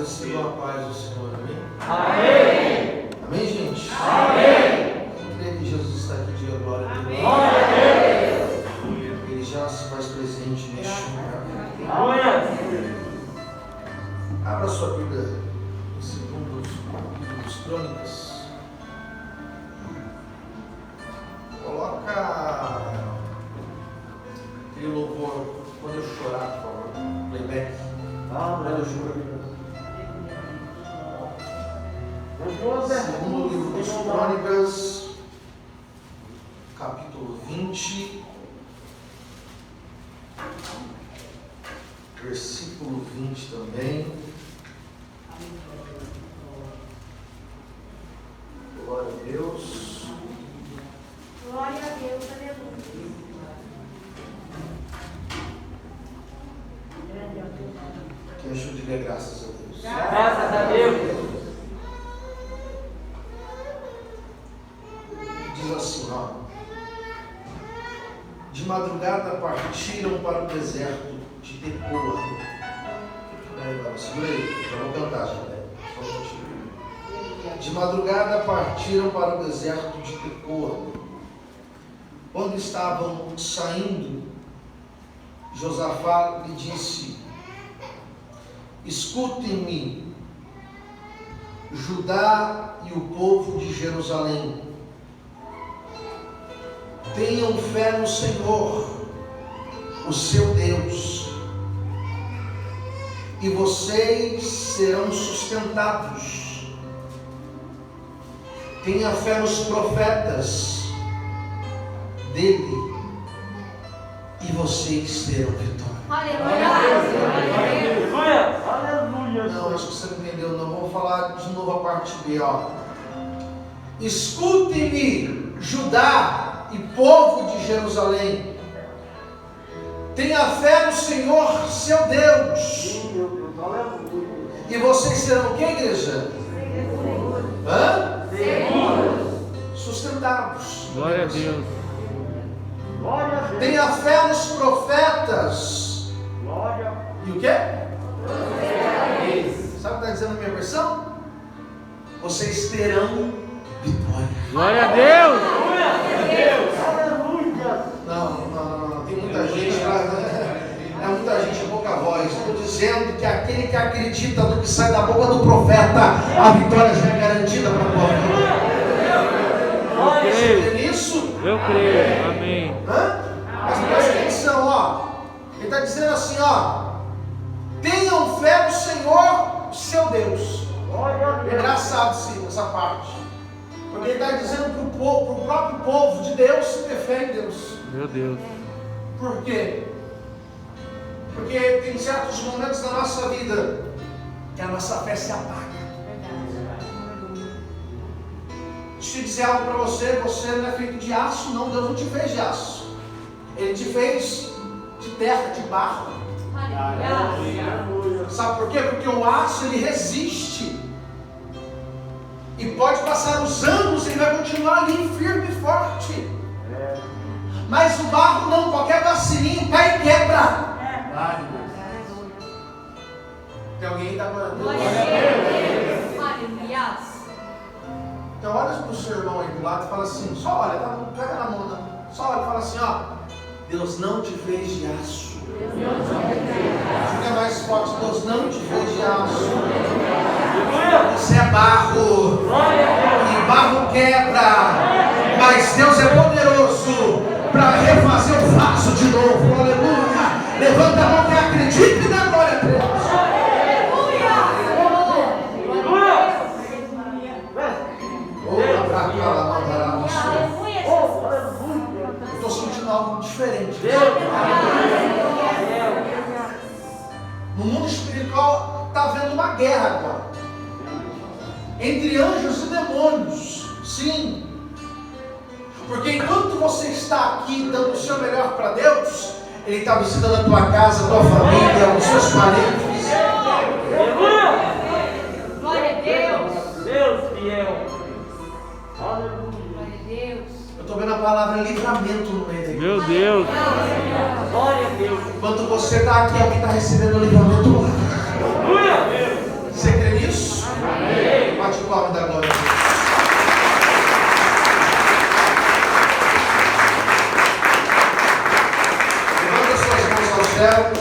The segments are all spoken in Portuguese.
Recebam a paz do Senhor, amém? Amém! Amém, gente? Amém! Eu creio que Jesus está aqui, diga glória a Deus. Glória a Deus! Ele já se faz presente neste lugar. Glória! Abra sua Bíblia em segundo dos Crônicas. Coloca aquele louvor quando eu chorar, por favor. Playback. Quando eu chorar. Segundo livro dos Crônicas, capítulo 20, versículo 20 também. Glória a Deus. Glória a Deus, aleluia. Quem achou de ver graças a Deus? Graças a Deus! Diz assim, ó. De madrugada partiram para o deserto de Tecoa. Segura aí, já vou cantar já, né? Só um minutinho. De madrugada partiram para o deserto de Tecoa. Quando estavam saindo, Josafá lhe disse: escutem-me, Judá e o povo de Jerusalém. Tenham fé no Senhor, o seu Deus, e vocês serão sustentados. Tenha fé nos profetas dele, e vocês terão vitória. Aleluia! Aleluia! Não, acho que você não entendeu, não. Vamos falar de novo a parte B, ó. Escutem-me, Judá e povo de Jerusalém. Tenha fé no Senhor, seu Deus. E vocês serão o que, igreja? Hã? Sustentados. Glória a Deus. Glória a Deus! Tenha fé nos profetas. Glória! E o quê? Sabe o que está dizendo na minha versão? Vocês terão vitória. Glória a Deus. Glória a Deus! Aleluia! Não. Tem muita gente lá. É muita gente, pouca voz. Estou dizendo que aquele que acredita no que sai da boca do profeta, a vitória já é garantida para a tua vida. Você crê nisso? Eu creio. Amém. Mas presta atenção, ó. Ele está dizendo assim, ó. Tenham fé no Senhor, seu Deus. Glória a É Deus! engraçado sim, essa parte. Porque ele está dizendo para o próprio povo de Deus ter fé em Deus. Meu Deus. Por quê? Porque tem certos momentos na nossa vida que a nossa fé se apaga. Deixa eu dizer algo para você, você não é feito de aço, não. Deus não te fez de aço. Ele te fez de terra, de barro. Aleluia! Sabe por quê? Porque o aço ele resiste. E pode passar os anos e ele vai continuar ali firme e forte. Mas o barro não, qualquer vacilinho cai e quebra. Tem alguém que está falando? Glória a Deus! Aleluia! Então olha para o seu irmão aí do lado e fala assim, só olha, tá? Não pega na mão não. Só olha e fala assim, ó. Deus não te fez de aço. Fica mais forte, Deus não te fez de aço. Você é barro. E barro quebra. Mas Deus é poderoso para refazer o vaso de novo. Aleluia. Levanta a mão que acredita e dá glória a Deus. Eu estou sentindo algo diferente. No mundo espiritual está havendo uma guerra agora entre anjos e demônios. Sim. Porque enquanto você está aqui dando o seu melhor para Deus, Ele está visitando a tua casa, a tua família, os seus parentes. Glória a Deus! Deus fiel! Aleluia! Glória a Deus! Eu estou vendo a palavra livramento no meio da igreja. Meu Deus. Glória a Deus! Enquanto você está aqui, alguém está recebendo o livramento lá. Aleluia! Você palma da glória a Deus. Levanta suas mãos aos céus,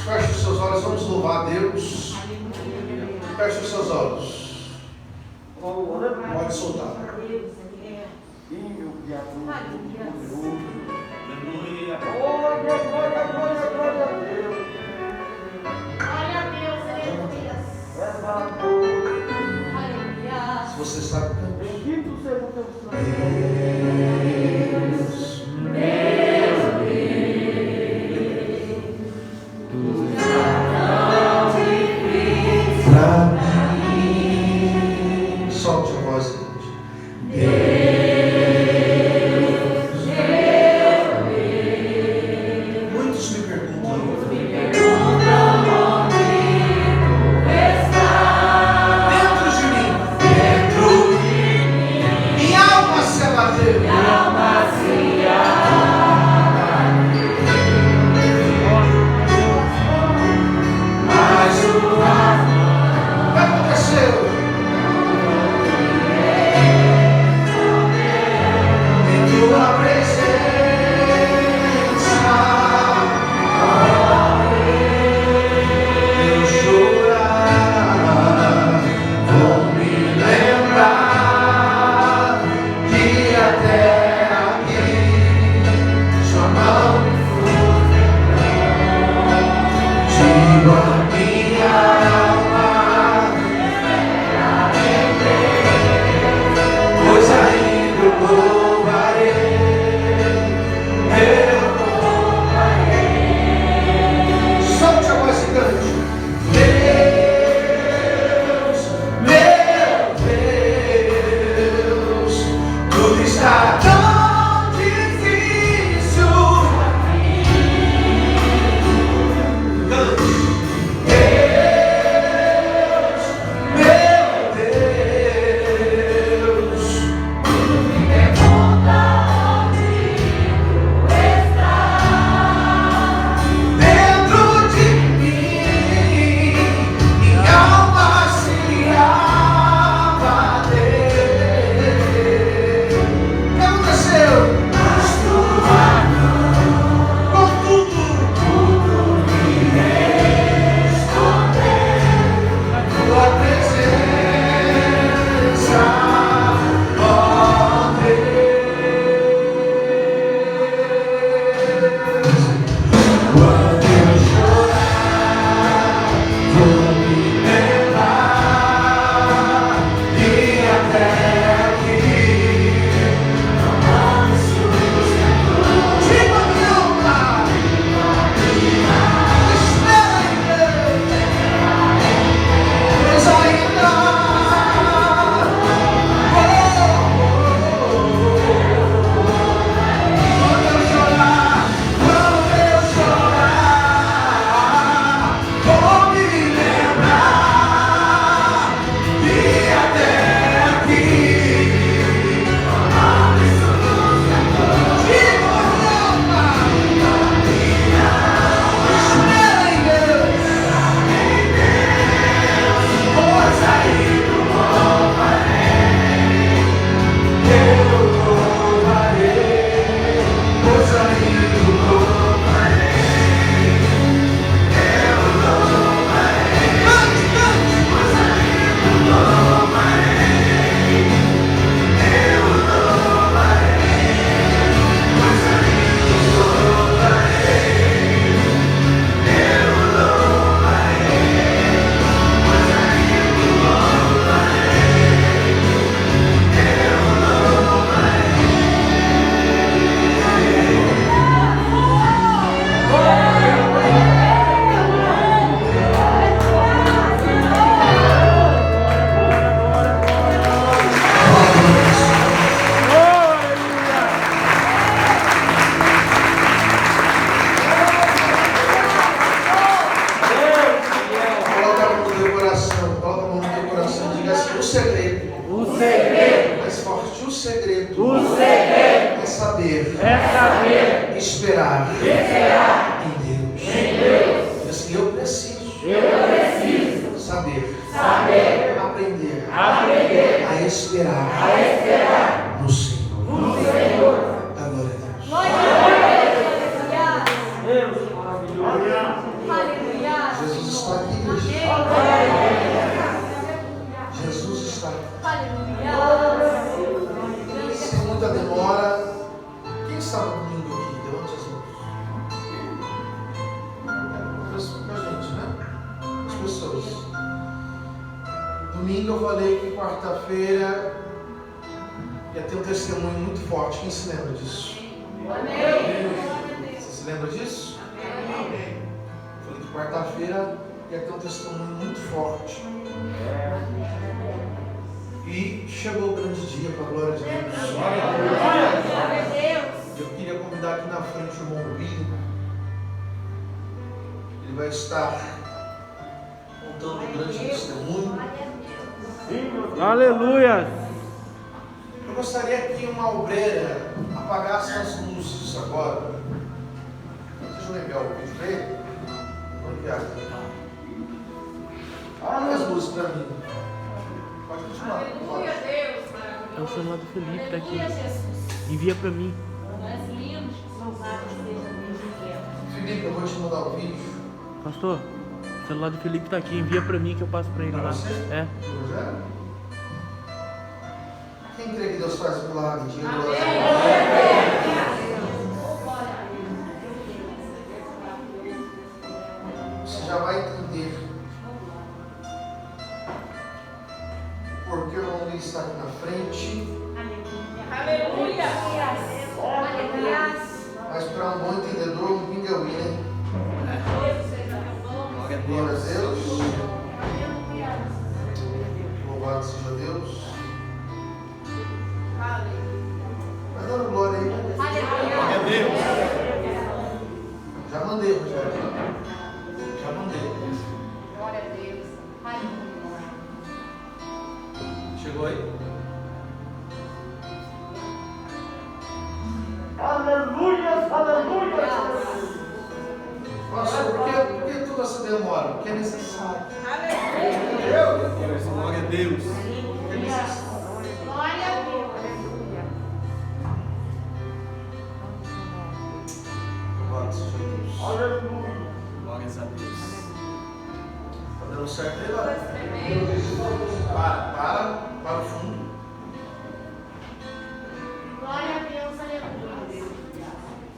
feche os seus olhos, vamos louvar a Deus. Feche os seus olhos. Pode soltar. Aleluia. Glória, glória, glória, glória a Deus. Glória a Deus, aleluia. Se você sabe cantar. Bendito seja o teu sangue. Deus, meu Deus, pra mim. Solte a voz, gente. Muitos me perguntam. Dentro de mim, minha alma se abateu. Mas o que aconteceu? Em tua presença, eu chorar, vou me lembrar que até aqui sua mão me sustentou. Digo a minha alma, pois ainda eu louvarei. Solte a voz e cante. Deus, meu Deus, tudo está tão difícil. Cante. Deus, meu Deus, me pergunta onde tu estás. Dentro de mim, minha alma se abateu. O que aconteceu? Mas tua mão, contudo, me escondeu. Tua presença, ó Deus. Quando eu chorar, vou me lembrar que até aqui não me sustentou. Diga a minha alma, espera em Deus, pois ainda quando eu chorar, vou me lembrar que até aqui não me sustentou. Digo a minha alma, espera em Deus, pois ainda eu louvarei, pois ainda eu louvarei. Cante, cante. Pois ainda eu louvarei, eu louvarei, pois ainda eu louvarei, eu louvarei, pois ainda eu Coloca a mão no teu coração, diga assim: o segredo, mais forte, o segredo é saber esperar em Deus. Diga assim: eu preciso saber, aprender a esperar no Senhor. Dá glória a Deus. Deus maravilhoso. Jesus está aqui, igreja. Jesus está aqui. Sem muita demora. Quem está no domingo aqui? Levante as mãos. A gente, né? As pessoas. Domingo eu falei que quarta-feira ia ter um testemunho muito forte. Quem se lembra disso? Você se lembra disso? Eu falei que quarta-feira ia ter um testemunho muito forte. E chegou o grande dia, para a glória de Deus. Eu queria convidar aqui na frente o irmão Billy. Ele vai estar contando um grande testemunho. Aleluia. Eu gostaria que uma obreira apagasse as luzes agora. Vocês vão enviar o vídeo para ele? Vou enviar aqui. Apaga as luzes para mim. Pode continuar. Aleluia, Deus. É o celular do Felipe, tá aqui. Aleluia, Jesus. Envia pra mim. Nós lindos, louvado seja Deus. Felipe, eu vou te mandar o vídeo. Pastor, o celular do Felipe tá aqui. Envia pra mim que eu passo pra ele Pra lá. você? É. José? Quem crê que Deus faz milagre? Diga glória a Deus. Você já vai entender porque o irmão Luiz está aqui na frente. Aleluia. Aleluia. Mas para um bom entendedor, um pingauí, né? Deus seja teu nome. Glória a Deus. Louvado seja Deus. Vai dando glória aí. Aleluia. Já mandei, Rogério. Já mandei. Glória a Deus. Aleluia. Chegou aí? Aleluia, aleluia. Pastor, por que toda essa demora? Porque é necessário. Aleluia. Glória a Deus. É necessário. Glória a Deus. Louvado seja Deus. Aleluia. Glórias a Deus. Tá dando certo aí, Laura? Amém. Para o fundo. Glória a Deus. Aleluia.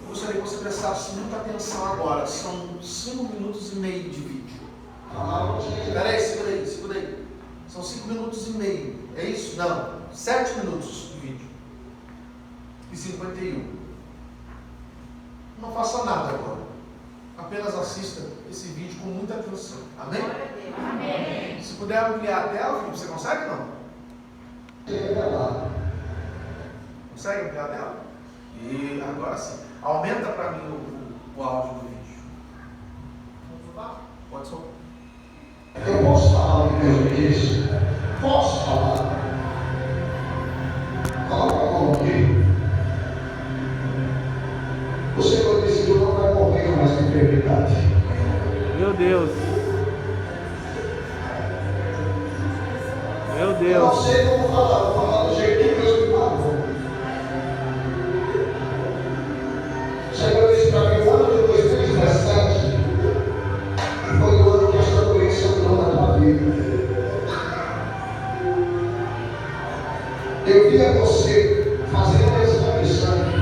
Eu gostaria que você prestasse muita atenção agora. São 5 minutos e meio de vídeo. Espera aí, segura aí. São 5 minutos e meio. É isso? Não. 7 minutos de vídeo. E 51. Não faça nada agora. Apenas assista esse vídeo com muita atenção. Amém? Glória a Deus. Amém. Se puder ampliar a tela, Felipe, você consegue ou não? Consegue ampliar a tela? E agora sim. Aumenta para mim o áudio do vídeo. Vamos soltar? Pode soltar. Eu posso falar o que Deus me disse? Posso falar? Coloca a mão aqui. O Senhor disse que eu não vai morrer mais com enfermidade. Meu Deus. Meu Eu não Deus. sei como falar, vou falar do jeito que Deus me falou. O Senhor disse para mim, o ano de 2017 foi o ano que esta doença entrou na tua vida. Eu via você fazendo um exame de sangue.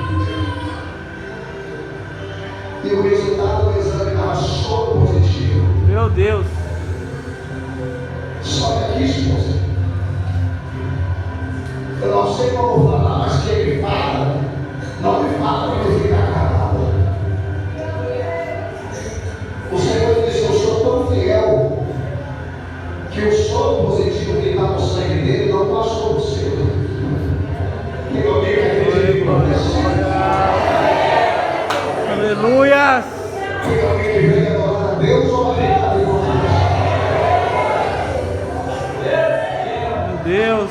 E o resultado do exame estava só positivo. Meu Deus. Só que aqui, esposa, eu não sei como falar, mas quem me fala, não me fala para eu ficar calado. O Senhor disse, eu sou tão fiel que o soro positivo que está no sangue dele não passou do seu. E eu tenho que acreditar em você. Aleluia. Que alguém vem adorar a Deus ou a ficar de Meu Deus.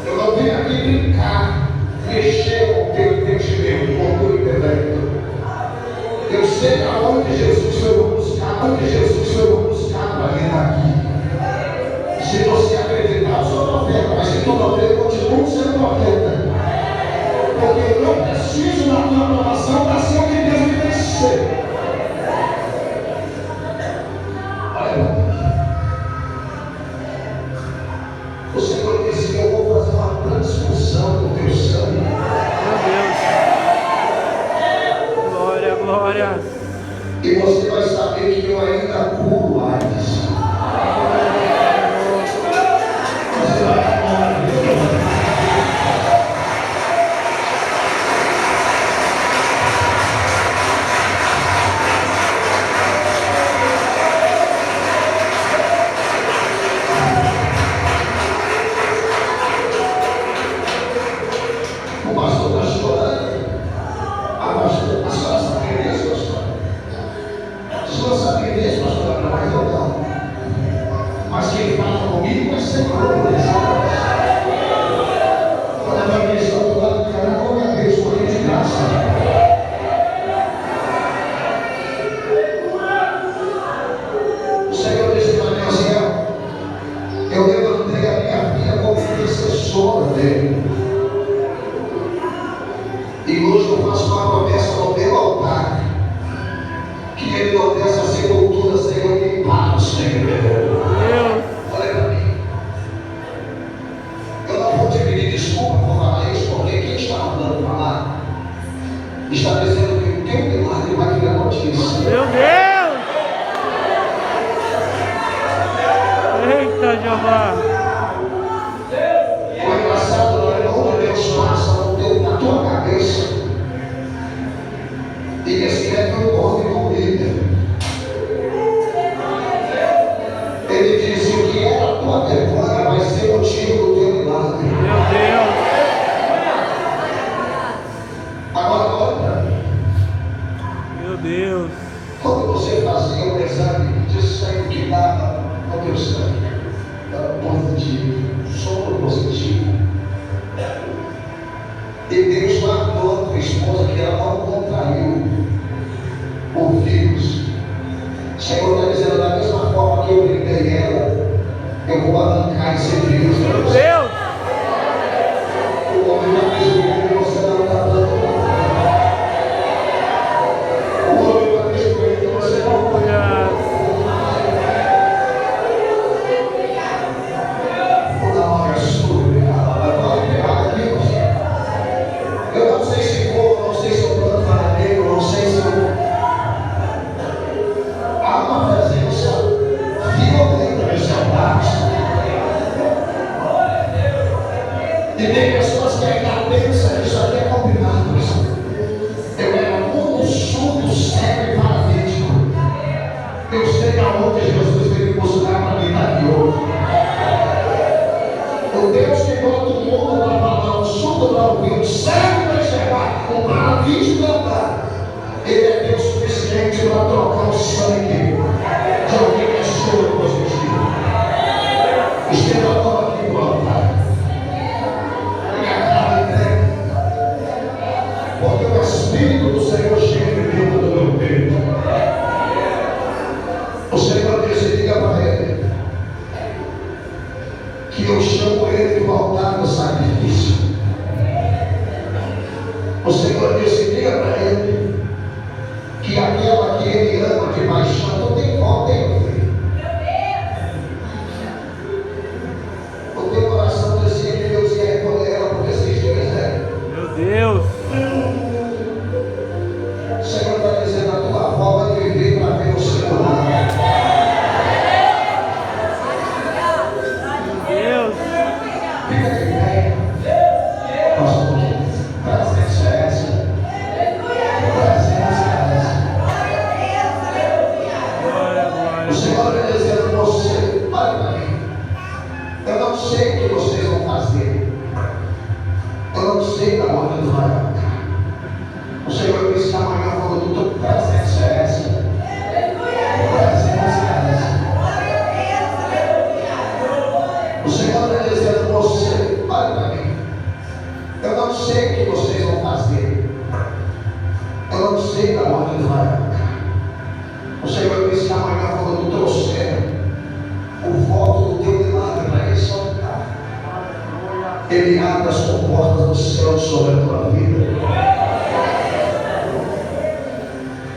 Eu não vim aqui brincar, mexer com o teu entendimento, com o teu intelecto. Eu sei aonde Jesus foi buscar, onde Jesus foi buscar para vir aqui. Se você acreditar, eu sou profeta, mas se todavia eu continuo sendo profeta. Porque eu não preciso da tua aprovação para ser o que Deus me fez ser. Olha para mim. O Senhor disse que eu vou fazer uma transfusão do teu sangue. Meu Deus. Glória, glória. E você vai saber que eu ainda curo AIDS. Você vai o pastor está chorando. Ah, pastor, a senhora sabe disso, pastor? A senhora sabe disso, pastor? Mas eu não. Mas quem fala comigo vai ser olha para mim, estou do lado do cara, glória a Deus, por de graça. O Senhor disse para mim assim: eu levantei a minha filha como intercessora dele. E hoje eu faço uma promessa no meu altar, que ele não dessa sepultura sem eu limpar o Senhor. Olha para mim. Eu não vou te pedir desculpa por falar isso, porque quem está mandando falar está dizendo que o teu milagre vai virar notícia. Meu Deus! Eita, Jeová! O engraçado é onde Deus passa na tua cabeça. Ele escreve o nome do líder. Ele diz: o que era a tua vergonha vai ser motivo do teu milagre. Meu Deus! Agora olha para mim. Meu Deus! Quando você fazia um exame de sangue que dava no teu sangue, dava positivo, soro positivo. E Deus guardou a tua esposa que ela não contraiu o vírus. O Senhor está dizendo: da mesma forma que eu brindei ela, eu vou arrancar esse vírus. Meu Deus! O homem está dizendo que você não está dando nada. O homem está dizendo que você não está dando nada. Eu não sei se vou, não sei se eu planto maravilha, não sei se há uma presença violenta nesse altar. E tem pessoas que ainda pensam que isso aqui é combinado. Eu era mundo surdo, cego e paralítico. Eu sei aonde Jesus veio me buscar para me dar de hoje. O Deus que bota o mundo para falar, o surdo para ouvir, o cego para enxergar, o paralítico para andar. Ele é Deus suficiente para trocar o sangue de alguém que é soro positivo. Estenda a mão aqui no altar. Minha cara entregue. Porque o Espírito do Senhor chega dentro do meu peito. O Senhor disse: diga para ele que eu chamo ele do altar do sacrifício. O Senhor disse: diga para ele que aquela que ele ama de paixão não tem volta em ele. O teu coração dizia que Deus ia recolher ela por esses dias, né? Meu Deus! O Senhor está dizendo: a tua avó vai viver para ver o Senhor. Deus! Fica de pé. Pastor, presença é essa? Presença é essa? Glória, glória! O Senhor está dizendo: você, olha para mim. Eu não sei o que vocês vão fazer. Eu não sei da onde Deus vai arrancar. O Senhor disse que amanhã falou: tua presença é essa? Presença é essa? O Senhor está dizendo: você, olha para mim. Eu não sei o que vocês vão fazer. Eu não sei da onde Deus vai arrancar. O Senhor disse que amanhã quando trouxer o voto do teu milagre para esse altar, Ele abre as comportas do céu sobre a tua vida.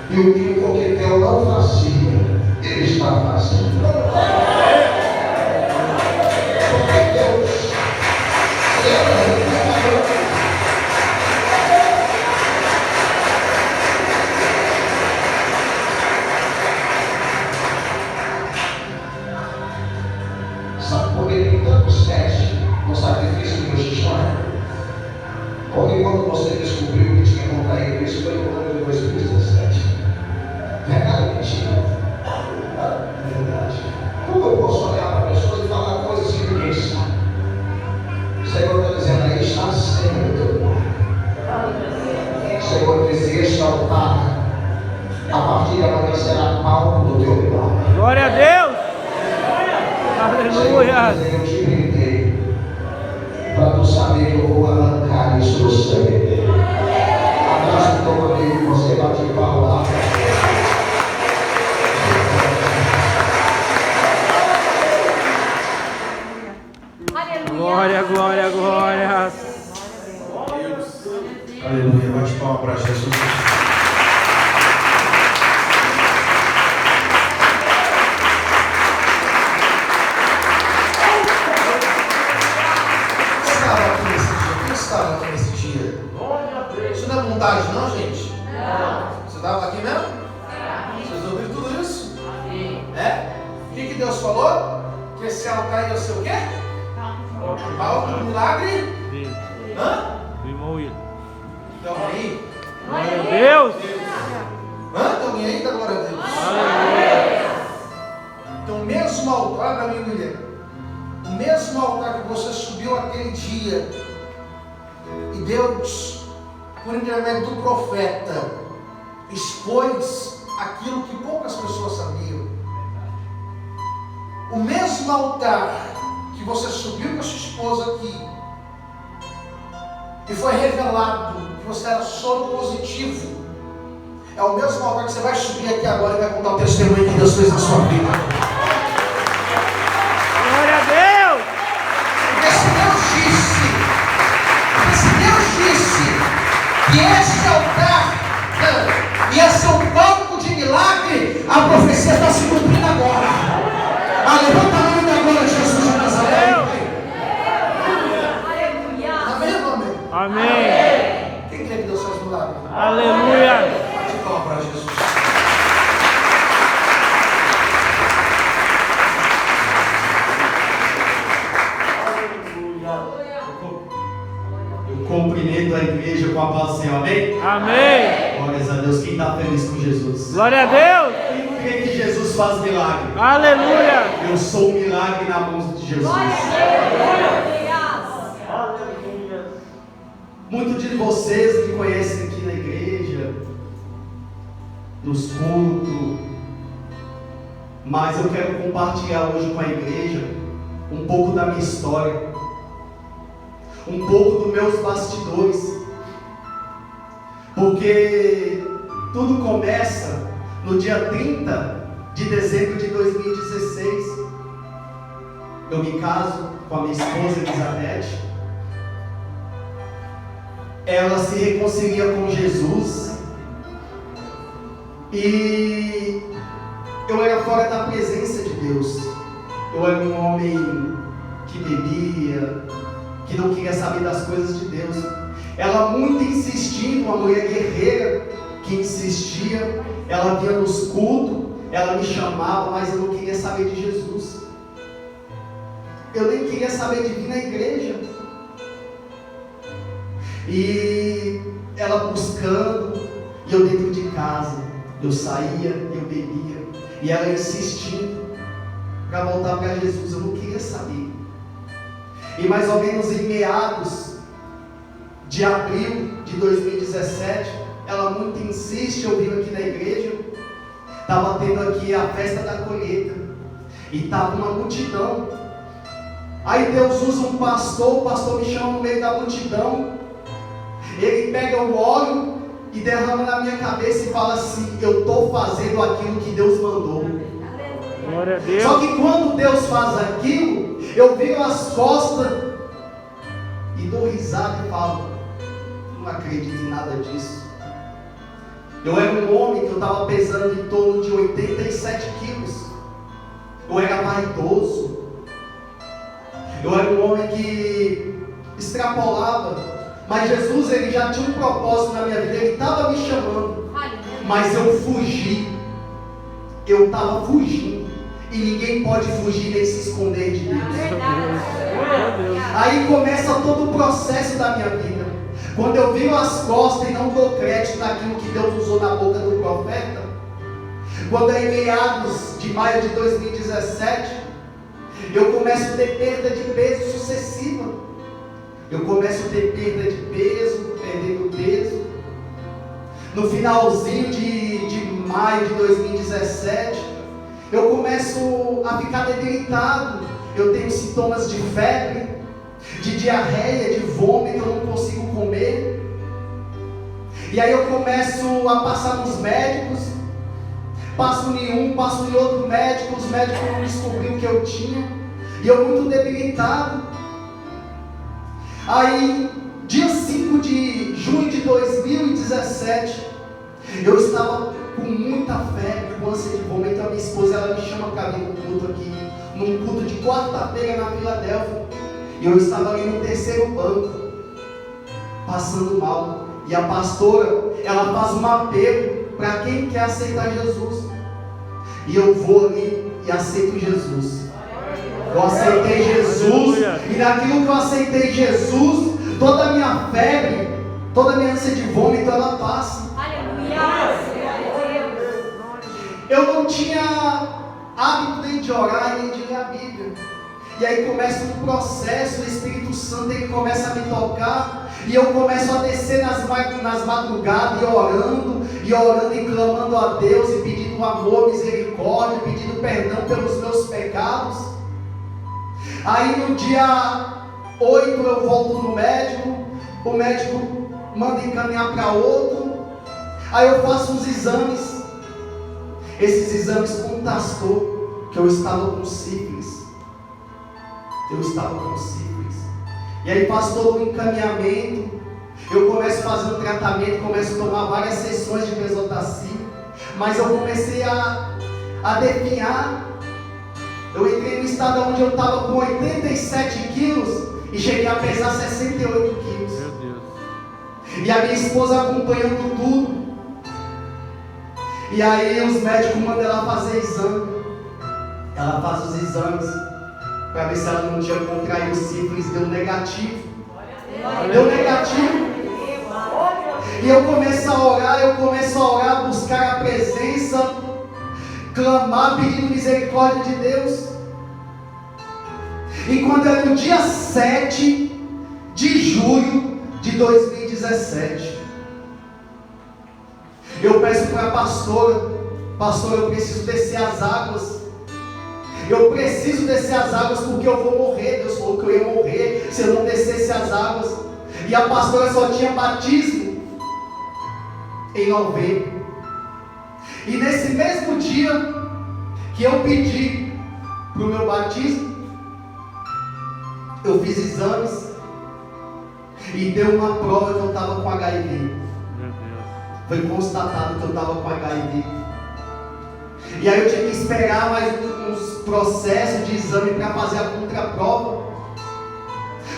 E o que o coquetel não fazia, ele está fazendo. Porque Deus, sabe por que tem tantos testes no sacrifício de Jesucristo? Porque quando você descobriu que tinha contraído isso, foi no ano de 2017. Verdade ou mentira? Verdade. Como eu posso olhar para a pessoa e falar coisas que ninguém sabe? O Senhor está dizendo, aí está a senha do teu nome. O Senhor diz, este altar, a partir de amanhã será palco do teu nome. Glória a Deus! Aleluia! Eu te brindei para tu saber que eu vou arrancar isso do sangue dele. Abraço do teu amigo, você bate palma. Glória, glória, glória! Aleluia, bate palma para Jesus. Quem estava aqui nesse dia? Isso não é vontade não, gente? Não. Você estava aqui mesmo? Vocês ouviram tudo isso? É? O que Deus falou? Que esse altar ia ser o quê? Palco do milagre? Hã? Do irmão Will. Então aí. Glória a Deus! Hã? Tem alguém aí? Dá glória a Deus. Aleluia! Então o mesmo altar, para mim, William, o mesmo altar que você subiu aquele dia, e Deus, por intermédio do profeta, expôs aquilo que poucas pessoas sabiam. O mesmo altar que você subiu com a sua esposa aqui, e foi revelado que você era soro positivo, é o mesmo altar que você vai subir aqui agora e vai contar o testemunho que Deus fez na sua vida. Glória a Deus! Porque se Deus disse que este altar ia ser um palco de milagre, a profecia está se cumprindo agora. Levanta a mão da glória de Jesus de Nazaré. Amém ou não amém? Amém! Quem crê que Deus faz milagre? Aleluia! Bate palma para Jesus. Eu cumprimento a igreja com a paz do Senhor, amém? Amém! Glórias a Deus, quem está feliz com Jesus? Glória a Deus! Quem crê que Jesus faz milagre? Aleluia! Eu sou um milagre na mão de Jesus. Muitos de vocês me conhecem aqui na igreja, nos cultos, mas eu quero compartilhar hoje com a igreja um pouco da minha história, um pouco dos meus bastidores, porque tudo começa no dia 30 de dezembro de 2016. Eu me caso com a minha esposa Elizabeth. Ela se reconcilia com Jesus e eu era fora da presença de Deus. Eu era um homem que bebia, que não queria saber das coisas de Deus. Ela muito insistindo, uma mulher guerreira que insistia. Ela vinha nos cultos, ela me chamava, mas eu não queria saber de Jesus. Eu nem queria saber de vir na igreja. E ela buscando, e eu dentro de casa, eu saía, eu bebia, e ela insistindo para voltar para Jesus. Eu não queria saber. E mais ou menos em meados de abril de 2017, ela muito insiste. Eu vim aqui na igreja, estava tendo aqui a festa da colheita, e estava uma multidão. Aí Deus usa um pastor, o pastor me chama no meio da multidão. Ele pega o óleo e derrama na minha cabeça e fala assim: eu estou fazendo aquilo que Deus mandou. Glória a Deus! Só que quando Deus faz aquilo, eu viro as costas e dou risada e falo, não acredito em nada disso. Eu era um homem que eu estava pesando em torno de 87 quilos. Eu era vaidoso. Eu era um homem que extrapolava. Mas Jesus, ele já tinha um propósito na minha vida. Ele estava me chamando. Mas eu fugi. Eu estava fugindo. E ninguém pode fugir nem se esconder de Deus. Aí começa todo o processo da minha vida. Quando eu viro as costas e não dou crédito naquilo que Deus usou na boca do profeta, quando é em meados de maio de 2017, eu começo a ter perda de peso sucessiva. Eu começo a ter perda de peso, perdendo peso. No finalzinho de maio de 2017, eu começo a ficar debilitado. Eu tenho sintomas de febre, de diarreia, de vômito, eu não consigo comer. E aí eu começo a passar nos médicos, passo em um, passo em outro médico, os médicos não descobriram o que eu tinha, e eu muito debilitado. Aí, dia 5 de junho de 2017, eu estava com muita febre, com ânsia de vômito. A minha esposa, ela me chama para vir num culto aqui, num culto de quarta-feira na Filadélfia. E eu estava ali no terceiro banco, passando mal. E a pastora, ela faz um apelo para quem quer aceitar Jesus. E eu vou ali e aceito Jesus. Eu aceitei Jesus. E naquilo que eu aceitei Jesus, toda a minha febre, toda a minha ânsia de vômito, ela passa. Eu não tinha hábito nem de orar, nem de ler a Bíblia. E aí começa um processo, o Espírito Santo ele começa a me tocar, e eu começo a descer nas madrugadas, e orando e clamando a Deus, e pedindo amor, misericórdia, pedindo perdão pelos meus pecados. Aí no dia 8 eu volto no médico, o médico manda encaminhar para outro, aí eu faço uns exames. Esses exames constatou que eu estava com sífilis. E aí faz todo o encaminhamento. Eu começo a fazer um tratamento, começo a tomar várias sessões de Mesotacil. Mas eu comecei a definhar. Eu entrei no estado onde eu estava com 87 quilos e cheguei a pesar 68 quilos. Meu Deus. E a minha esposa acompanhando tudo. E aí os médicos mandam ela fazer exame. Ela faz os exames para ver se ela não tinha contraído sífilis. Deu negativo. E eu começo a orar, buscar a presença, clamar, pedindo misericórdia de Deus. E quando é no dia 7 de julho de 2017, eu peço para a pastora, eu preciso descer as águas. Eu preciso descer as águas porque eu vou morrer. Deus falou que eu ia morrer se eu não descesse as águas. E a pastora só tinha batismo em novembro. E nesse mesmo dia que eu pedi para o meu batismo, eu fiz exames e deu uma prova que eu estava com HIV. Foi constatado que eu estava com HIV. E aí eu tinha que esperar mais uns processos de exame para fazer a contraprova.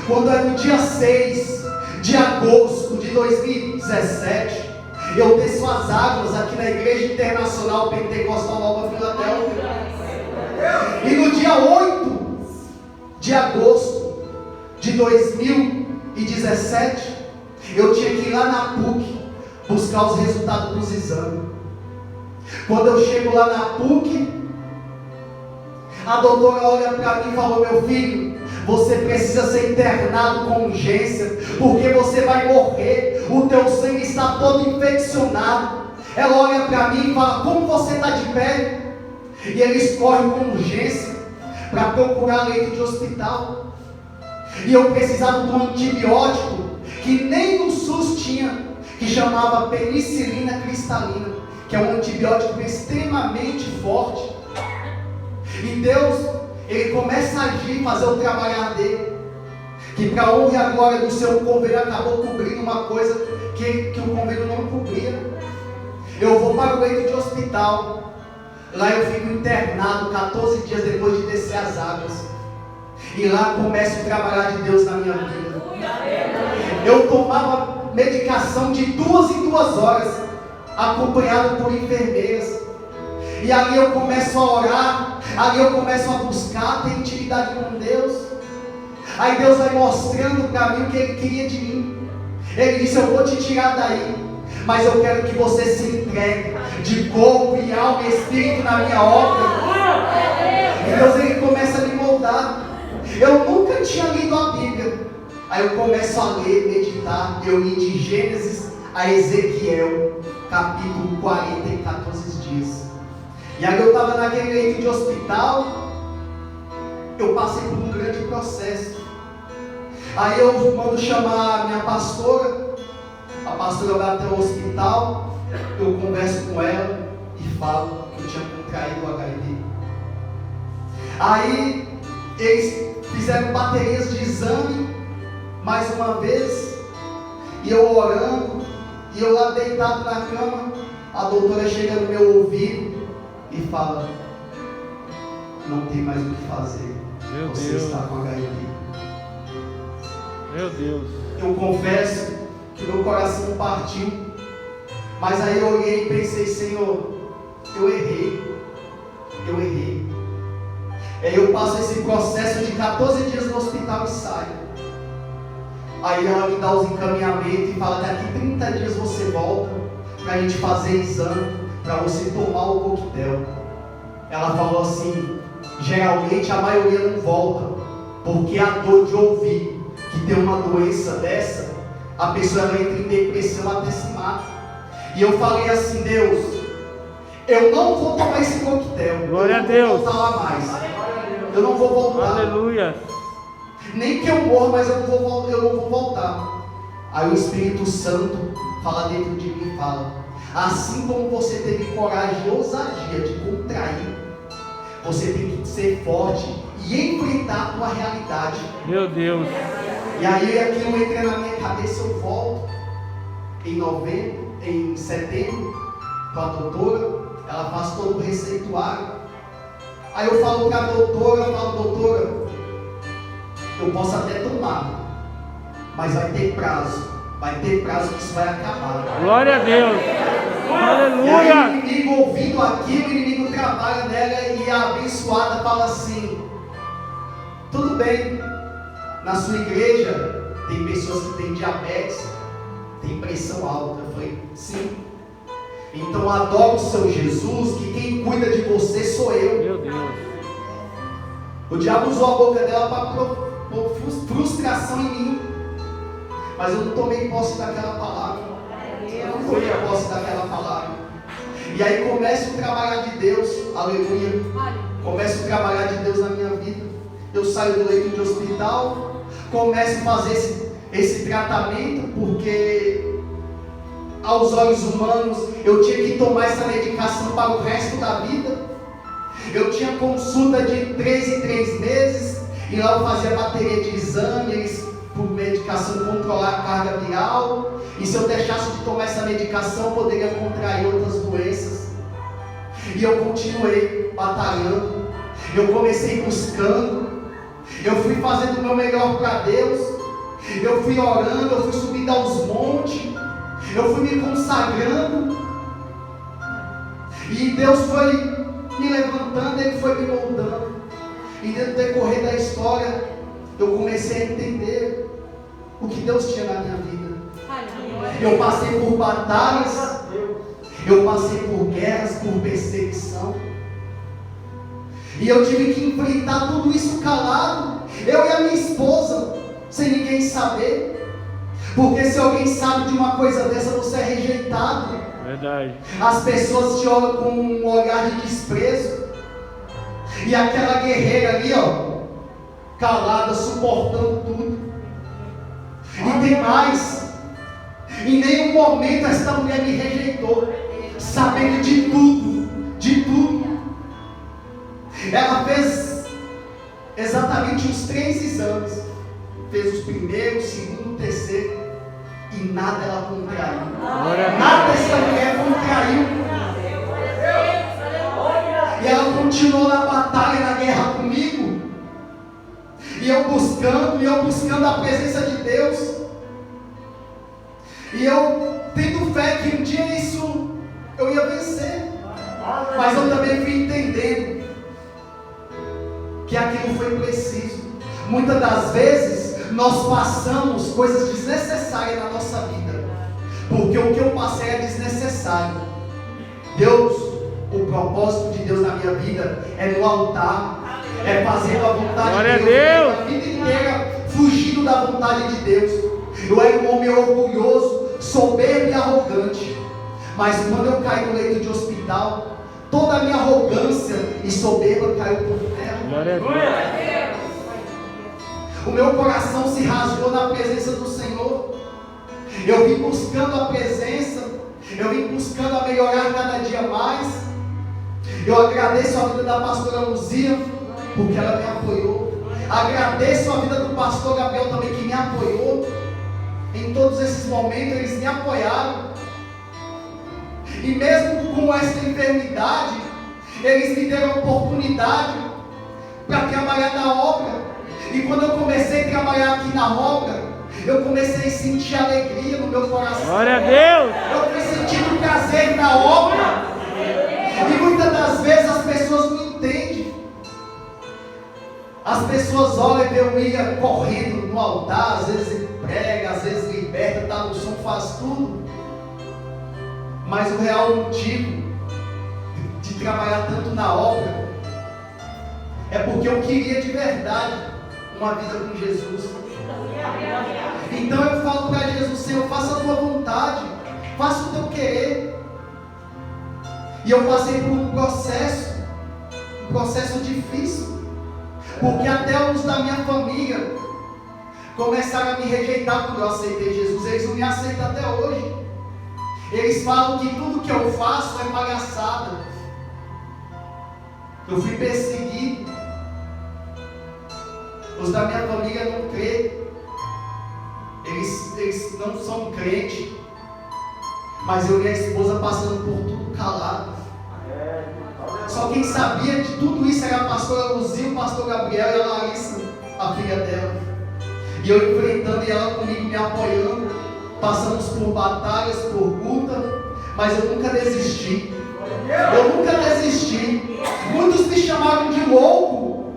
Quando é no dia 6 de agosto de 2017, eu desço as águas aqui na Igreja Internacional Pentecostal Nova Filadélfia. E no dia 8 de agosto de 2017, eu tinha que ir lá na PUC buscar os resultados dos exames. Quando eu chego lá na PUC, a doutora olha para mim e falou: meu filho, você precisa ser internado com urgência, porque você vai morrer, o teu sangue está todo infeccionado. Ela olha para mim e fala: como você está de pé? E eles correm com urgência para procurar leito de hospital. E eu precisava de um antibiótico que nem no SUS tinha, que chamava penicilina cristalina, que é um antibiótico extremamente forte. E Deus, Ele começa a agir, fazer o trabalhar dele, que para a honra e a glória do seu convênio acabou cobrindo uma coisa que o convênio não cobria. Eu vou para o leito de hospital, lá eu fico internado 14 dias depois de descer as águas, e lá começa o trabalhar de Deus na minha vida. Eu tomava medicação de 2 em 2 horas, acompanhado por enfermeiras, e ali eu começo a orar, ali eu começo a buscar, ter intimidade com Deus. Aí Deus vai mostrando para mim o que Ele queria de mim. Ele disse: eu vou te tirar daí, mas eu quero que você se entregue de corpo e alma e espírito na minha obra. E Deus, Ele começa a me moldar. Eu nunca tinha lido a Bíblia. Aí eu começo a ler, meditar. Eu li de Gênesis a Ezequiel, capítulo 40 em 14 dias. E aí eu estava naquele leito de hospital. Eu passei por um grande processo. Aí eu mando chamar a minha pastora. A pastora vai até o hospital. Eu converso com ela e falo que eu tinha contraído o HIV. Aí eles fizeram baterias de exame mais uma vez, e eu orando, e eu lá deitado na cama. A doutora chega no meu ouvido e fala: não tem mais o que fazer, você está com HIV. Meu Deus. Eu confesso que meu coração partiu, mas aí eu olhei e pensei: Senhor, eu errei. Aí eu passo esse processo de 14 dias no hospital e saio. Aí ela me dá os encaminhamentos e fala: daqui 30 dias você volta para a gente fazer exame, para você tomar o coquetel. Ela falou assim: geralmente a maioria não volta, porque a dor de ouvir que tem uma doença dessa, a pessoa ela entra em depressão até se mata. E eu falei assim: Deus, eu não vou tomar esse coquetel. Glória a Deus. Eu não vou voltar lá mais. Eu não vou voltar. Aleluia. Nem que eu morra, mas eu não vou voltar. Aí o Espírito Santo fala dentro de mim e fala: assim como você teve coragem e ousadia de contrair, você tem que ser forte e enfrentar a tua realidade. Meu Deus. E aí aquilo entra na minha cabeça. Eu volto em setembro com a doutora. Ela faz todo o receituário. Aí eu falo para a doutora: doutora, eu posso até tomar, mas vai ter prazo que isso vai acabar. Glória a Deus. E Aleluia. aí o inimigo, ouvindo aquilo, o inimigo trabalha nela, e a abençoada fala assim: tudo bem, na sua igreja tem pessoas que têm diabetes, tem pressão alta. Eu falei: sim. Então adora o seu Jesus, que quem cuida de você sou eu. Meu Deus. O diabo usou a boca dela para pôr frustração em mim, mas eu não tomei posse daquela palavra. Eu não tomei posse daquela palavra. E aí começa o trabalhar de Deus. Aleluia. Começa o trabalhar de Deus na minha vida. Eu saio do leito de hospital, começo a fazer esse tratamento, porque aos olhos humanos eu tinha que tomar essa medicação para o resto da vida. Eu tinha consulta de 3 em 3 meses, e lá eu fazia bateria de exames por medicação, controlar a carga viral, e se eu deixasse de tomar essa medicação eu poderia contrair outras doenças. E eu continuei batalhando, eu comecei buscando, eu fui fazendo o meu melhor para Deus, eu fui orando, eu fui subindo aos montes, eu fui me consagrando, e Deus foi me levantando, Ele foi me moldando. E dentro do decorrer da história, eu comecei a entender o que Deus tinha na minha vida. Eu passei por batalhas, eu passei por guerras, por perseguição, e eu tive que enfrentar tudo isso calado, eu e a minha esposa, sem ninguém saber. Porque se alguém sabe de uma coisa dessa, você é rejeitado. Verdade. As pessoas te olham com um olhar de desprezo. E aquela guerreira ali, ó, calada, suportando tudo. E tem mais: em nenhum momento esta mulher me rejeitou, sabendo de tudo, de tudo. Ela fez exatamente os 3 exames. fez os primeiros, segundo, terceiro, e nada ela contraiu. Glória a Deus. Nada essa mulher contraiu. E ela continuou na batalha, na guerra comigo. E eu buscando a presença de Deus. E eu tendo fé que um dia isso eu ia vencer. Mas eu também fui entendendo que aquilo foi preciso. Muitas das vezes nós passamos coisas desnecessárias na nossa vida, porque o que eu passei é desnecessário. Deus, o propósito de Deus na minha vida é no altar, é fazer a vontade Glória de Deus. a Deus. A vida inteira fugindo da vontade de Deus. Eu era um homem orgulhoso, soberbo e arrogante. Mas quando eu caí no leito de hospital, toda a minha arrogância e soberba caiu por terra. Glória a Deus. O meu coração se rasgou na presença do Senhor. Eu vim buscando a presença, eu vim buscando a melhorar cada dia mais. Eu agradeço a vida da pastora Luzia, porque ela me apoiou. Agradeço a vida do pastor Gabriel também, que me apoiou. Em todos esses momentos eles me apoiaram. E mesmo com essa enfermidade, eles me deram oportunidade para trabalhar na obra. E quando eu comecei a trabalhar aqui na obra, eu comecei a sentir alegria no meu coração. Glória a Deus. Eu fui sentindo prazer na obra. E muitas das vezes as pessoas não entendem. As pessoas olham e eu ia correndo no altar, às vezes prega, às vezes liberta, dá no som, faz tudo. Mas o real motivo de trabalhar tanto na obra é porque eu queria de verdade uma vida com Jesus. Então eu falo para Jesus: Senhor, faça a tua vontade, faça o teu querer. E eu passei por um processo difícil, porque até uns da minha família começaram a me rejeitar quando eu aceitei Jesus. Eles não me aceitam até hoje. Eles falam que tudo que eu faço é palhaçada. Eu fui perseguido. Os da minha família não creem. Eles não são crentes. Mas eu e a esposa passando por tudo calado. Só quem sabia de tudo isso era a pastora Luzia, o pastor Gabriel e a Larissa, a filha dela. E eu enfrentando e ela comigo me apoiando. Passamos por batalhas, por luta, mas eu nunca desisti. Eu nunca desisti. Muitos me chamaram de louco.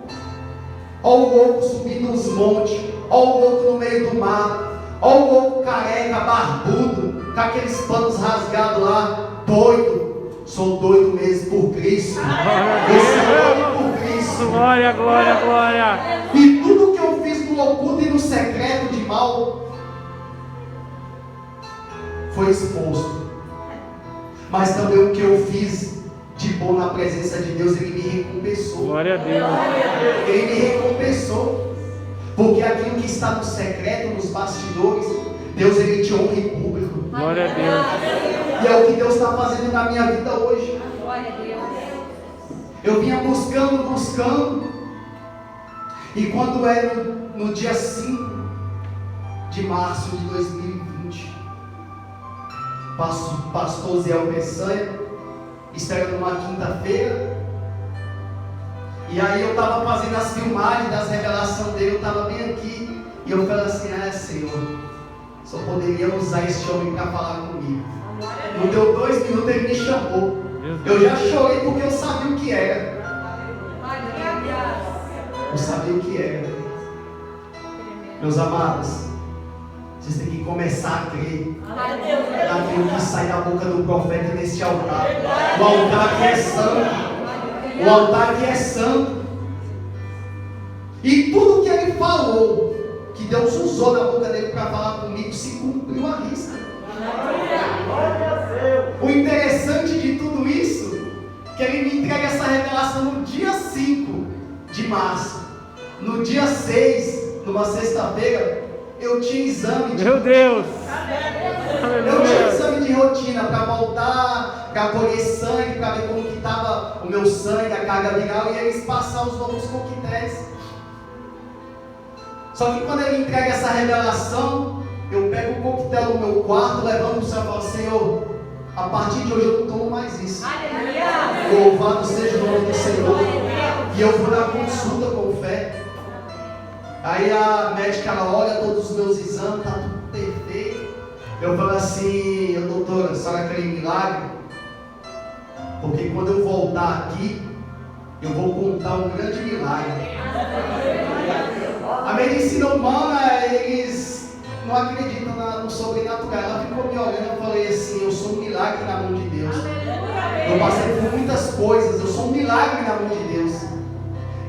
Ó o louco subindo os montes, ó o louco no meio do mar, ó o louco careca, barbudo, com aqueles panos rasgados lá, doido. Sou doido mesmo por Cristo. Eu sou doido por Cristo. Glória, glória, glória. E tudo que eu fiz no oculto e no secreto de mal foi exposto. Mas também o que eu fiz de bom na presença de Deus, Ele me recompensou. Glória a Deus. Ele me recompensou. Porque aquilo que está no secreto, nos bastidores, Deus Ele te honra em público. Glória a Deus. E é o que Deus está fazendo na minha vida hoje. Eu vinha buscando. E quando é no dia 5 de março de 2020, pastor Zé Peçanha estava numa quinta-feira. E aí eu estava fazendo as filmagens das revelações dele. Eu estava bem aqui. E eu falei assim: Senhor, só poderia usar esse homem para falar comigo. Não deu 2 minutos, ele me chamou. Eu já chorei porque eu sabia o que era. Eu sabia o que era. Meus amados, vocês têm que começar a crer naquilo que sai da boca do profeta neste altar. O altar que é santo. O altar que é santo. E tudo que ele falou, que Deus usou na boca dele para falar comigo, se cumpriu à risca. O interessante de tudo isso, que ele me entrega essa revelação no dia 5 de março. No dia 6, numa sexta-feira, eu tinha exame de Meu Deus. Eu tinha exame de rotina para voltar, para colher sangue, para ver como que estava o meu sangue, a carga viral, e eles passaram os novos coquetéis. Só que quando ele entrega essa revelação, eu pego o coquetel no meu quarto, levanto para o céu e falo: Senhor, a partir de hoje eu não tomo mais isso. Louvado seja o nome do Senhor. E eu vou na consulta com fé. Aí a médica, ela olha todos os meus exames, tá tudo perfeito. Eu falo assim: doutora, a senhora quer milagre? Porque quando eu voltar aqui, eu vou contar um grande milagre. A medicina humana, eles não acreditam no sobrenatural. Ela ficou me olhando, eu falei assim: eu sou um milagre na mão de Deus. Eu passei por muitas coisas, eu sou um milagre na mão de Deus.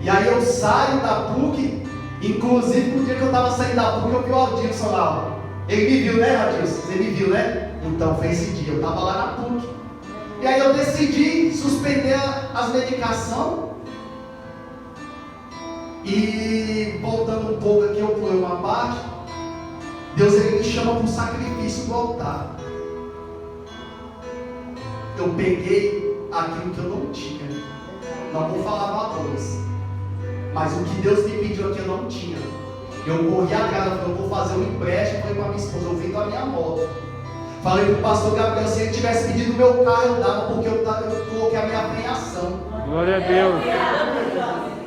E aí eu saio da PUC, inclusive no dia que eu estava saindo da PUC, eu vi o Aldilson lá. Ele me viu, né, Aldilson? Você me viu, né? Então foi esse dia, eu estava lá na PUC. E aí eu decidi suspender as medicações. E voltando um pouco aqui, eu pulei uma parte. Deus, ele me chama para o sacrifício do altar. Eu peguei aquilo que eu não tinha. Não vou falar valores, mas o que Deus me pediu aqui eu não tinha. Eu corri atrás, eu vou fazer um empréstimo. Falei para minha esposa: eu vendo a minha moto. Falei para o pastor Gabriel: se ele tivesse pedido o meu carro, eu dava, porque eu coloquei a minha fé em ação. Glória a Deus.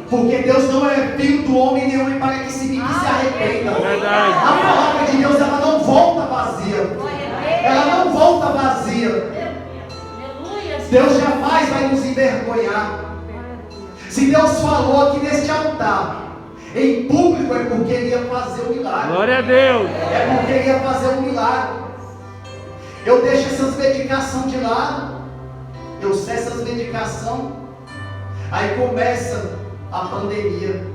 Porque Deus não é filho do homem, nem homem para que se me se arrependa. Verdade. A palavra de Deus, ela não volta vazia. Ela não volta vazia. Deus jamais vai nos envergonhar. Se Deus falou aqui neste altar, em público, é porque Ele ia fazer um milagre. Glória a Deus. É porque Ele ia fazer um milagre. Eu deixo essas medicações de lado. Eu cesso as medicações. Aí começa a pandemia.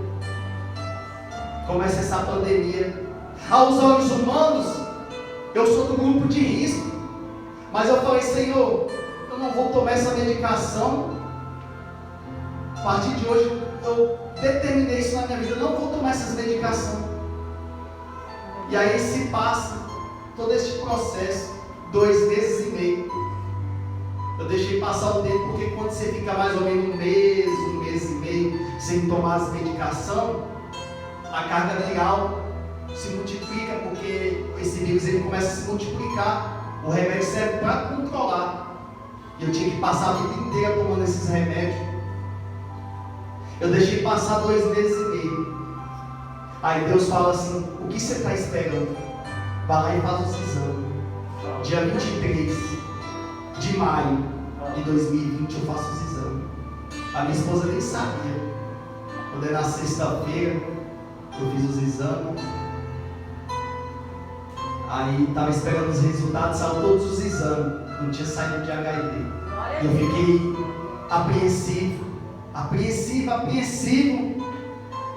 Começa essa pandemia. Aos olhos humanos, eu sou do grupo de risco. Mas eu falei: Senhor, eu não vou tomar essa medicação. A partir de hoje eu determinei isso na minha vida. Eu não vou tomar essas medicações. E aí se passa todo este processo, 2 meses e meio. Eu deixei passar o tempo, porque quando você fica mais ou menos um mês e meio sem tomar as medicações, a carga viral se multiplica, porque esse vírus ele começa a se multiplicar. O remédio serve para controlar. E eu tinha que passar a vida inteira tomando esses remédios. Eu deixei passar 2 meses e meio. Aí Deus fala assim: o que você está esperando? Vai lá e faz os exames. Dia 23 de maio de 2020 eu faço os exames. A minha esposa nem sabia. Quando era na sexta-feira, eu fiz os exames. Aí estava esperando os resultados, saíram todos os exames. Não tinha saído de HIV. Eu fiquei apreensivo.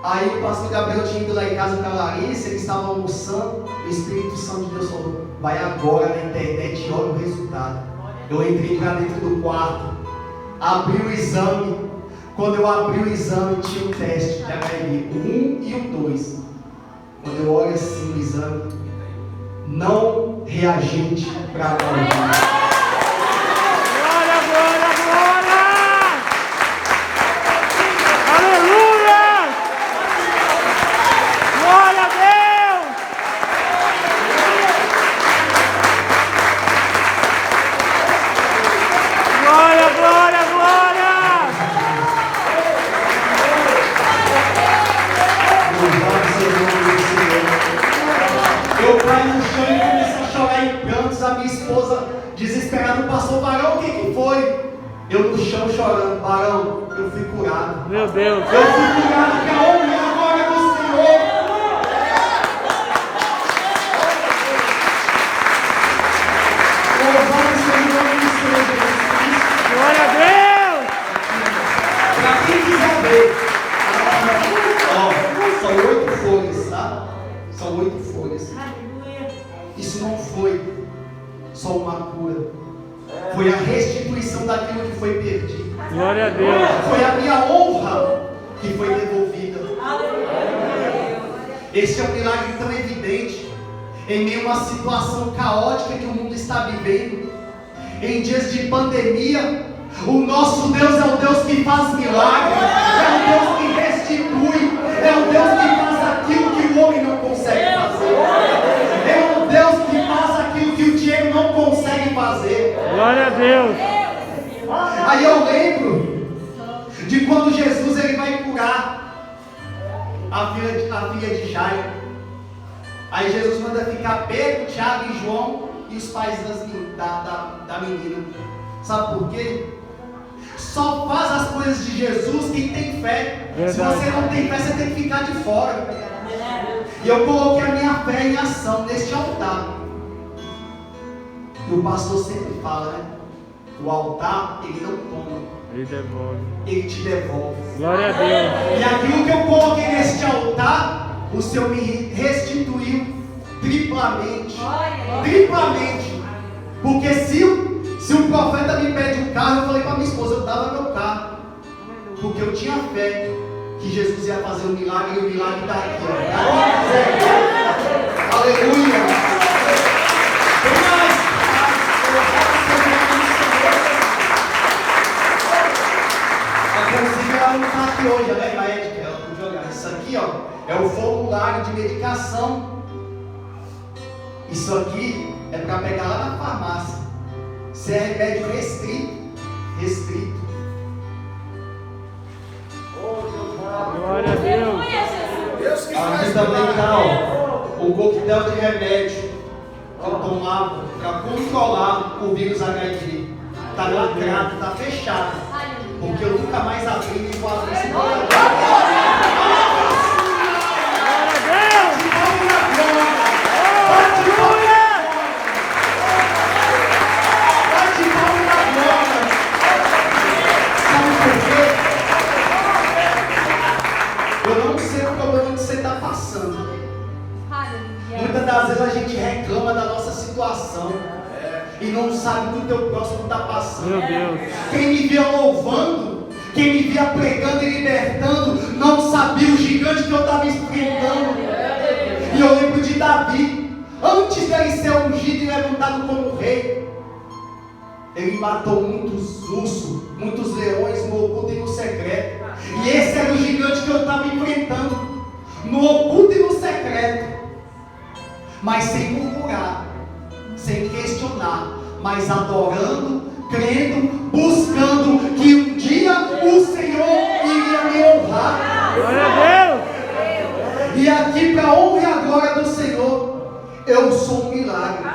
Aí o pastor Gabriel tinha ido lá em casa com a Larissa, eles estavam almoçando. O Espírito Santo de Deus falou: vai agora na internet e olha o resultado. Eu entrei lá dentro do quarto, abri o exame. Quando eu abri o exame, tinha um teste de HIV, o 1 e o 2. Quando eu olho assim o exame, não reagente para HIV. Eu caí no chão e comecei a chorar em prantos. A minha esposa, desesperada, passou: Barão, o que foi? Eu no chão chorando: Barão, eu fui curado. Meu Deus. Eu fui curado, que a honra e a glória do Senhor. Louvado seja o nome do Senhor Jesus. Glória a Deus. Para quem quiser ver, são 8 folhas, tá? São 8 folhas. Isso não foi só uma cura, foi a restituição daquilo que foi perdido. Glória a Deus. Foi a minha honra que foi devolvida. Este é um milagre tão evidente em meio a uma situação caótica que o mundo está vivendo. Em dias de pandemia, o nosso Deus é o Deus que faz milagre, é o Deus que restitui, é o Deus que faz aquilo que o homem Deus. Aí eu lembro de quando Jesus ele vai curar a filha de Jairo. Aí Jesus manda ficar Pedro, Tiago e João e os pais da menina. Sabe por quê? Só faz as coisas de Jesus quem tem fé. Verdade. Se você não tem fé, você tem que ficar de fora. E eu coloquei a minha fé em ação neste altar. E o pastor sempre fala, né? O altar, ele não toma, Ele devolve. ele te devolve. Glória a Deus. E aquilo que eu coloquei neste altar, o Senhor me restituiu triplamente. Triplamente. Porque se um profeta me pede um carro, eu falei para minha esposa, eu dava meu carro. Porque eu tinha fé que Jesus ia fazer um milagre, e o milagre está aqui. Ó. Aleluia. Inclusive ela não está aqui hoje, ela é médica, ela podia olhar. Isso aqui, ó, é o formulário de medicação. Isso aqui é para pegar lá na farmácia. Se é remédio restrito. Glória a Deus. Deus que Aqui faz também milagre. está, ó, o coquetel de remédio que eu tomava para controlar o vírus HIV. Está lacrado, está fechado. Porque eu nunca mais abri e vou abrir esse Eu não sei o problema que você está passando. Muitas das vezes a gente reclama da nossa situação e não sabe o que o teu próximo está passando. Meu Deus. Quem me via louvando, quem me via pregando e libertando, não sabia o gigante que eu estava enfrentando. E eu lembro de Davi, antes dele ser ungido e levantado como rei, ele matou muitos ursos, muitos leões no oculto e no secreto. E esse era o gigante que eu estava enfrentando, no oculto e no secreto. Mas sem murmurar, sem questionar, mas adorando, crendo, buscando que um dia o Senhor iria me honrar. Glória a Deus. E aqui, para a honra e a glória do Senhor, eu sou um milagre.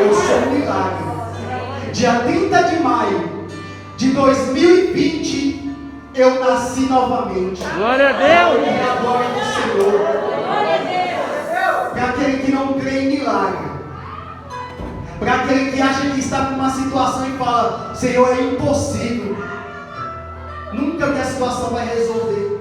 Eu sou um milagre. Dia 30 de maio de 2020, eu nasci novamente. Glória a Deus. E a glória do Senhor. Para aquele que não crê em milagre, para aquele que acha que está numa situação e fala, Senhor, é impossível, nunca minha situação vai resolver.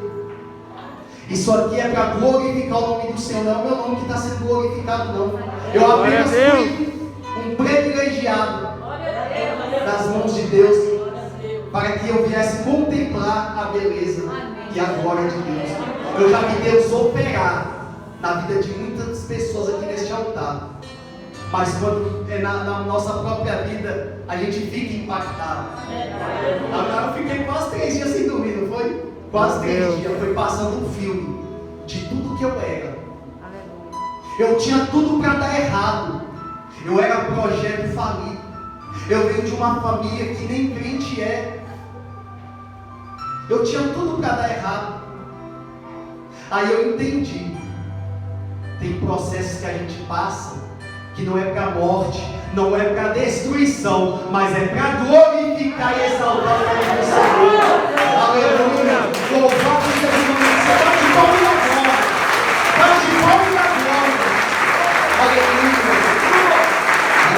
Isso aqui é para glorificar o nome do Senhor, não é o meu nome que está sendo glorificado, não. Eu apenas fui um privilegiado das mãos de Deus, para que eu viesse contemplar a beleza e a glória de Deus. Eu já vi Deus operar na vida de muitas pessoas aqui neste altar. Mas quando é na nossa própria vida, a gente fica impactado. Agora eu fiquei quase 3 dias sem dormir, não foi? Quase 3 dias. Foi passando um filme de tudo que eu era. Eu tinha tudo para dar errado. Eu era projeto falido. Eu venho de uma família que nem crente é. Eu tinha tudo para dar errado. Aí eu entendi. Tem processos que a gente passa que não é para morte, não é para destruição, mas é para glorificar e exaltar o nome do Senhor. Aleluia! Louvado seja o nome do Senhor. Bate palma na glória. Bate palma na glória. Aleluia!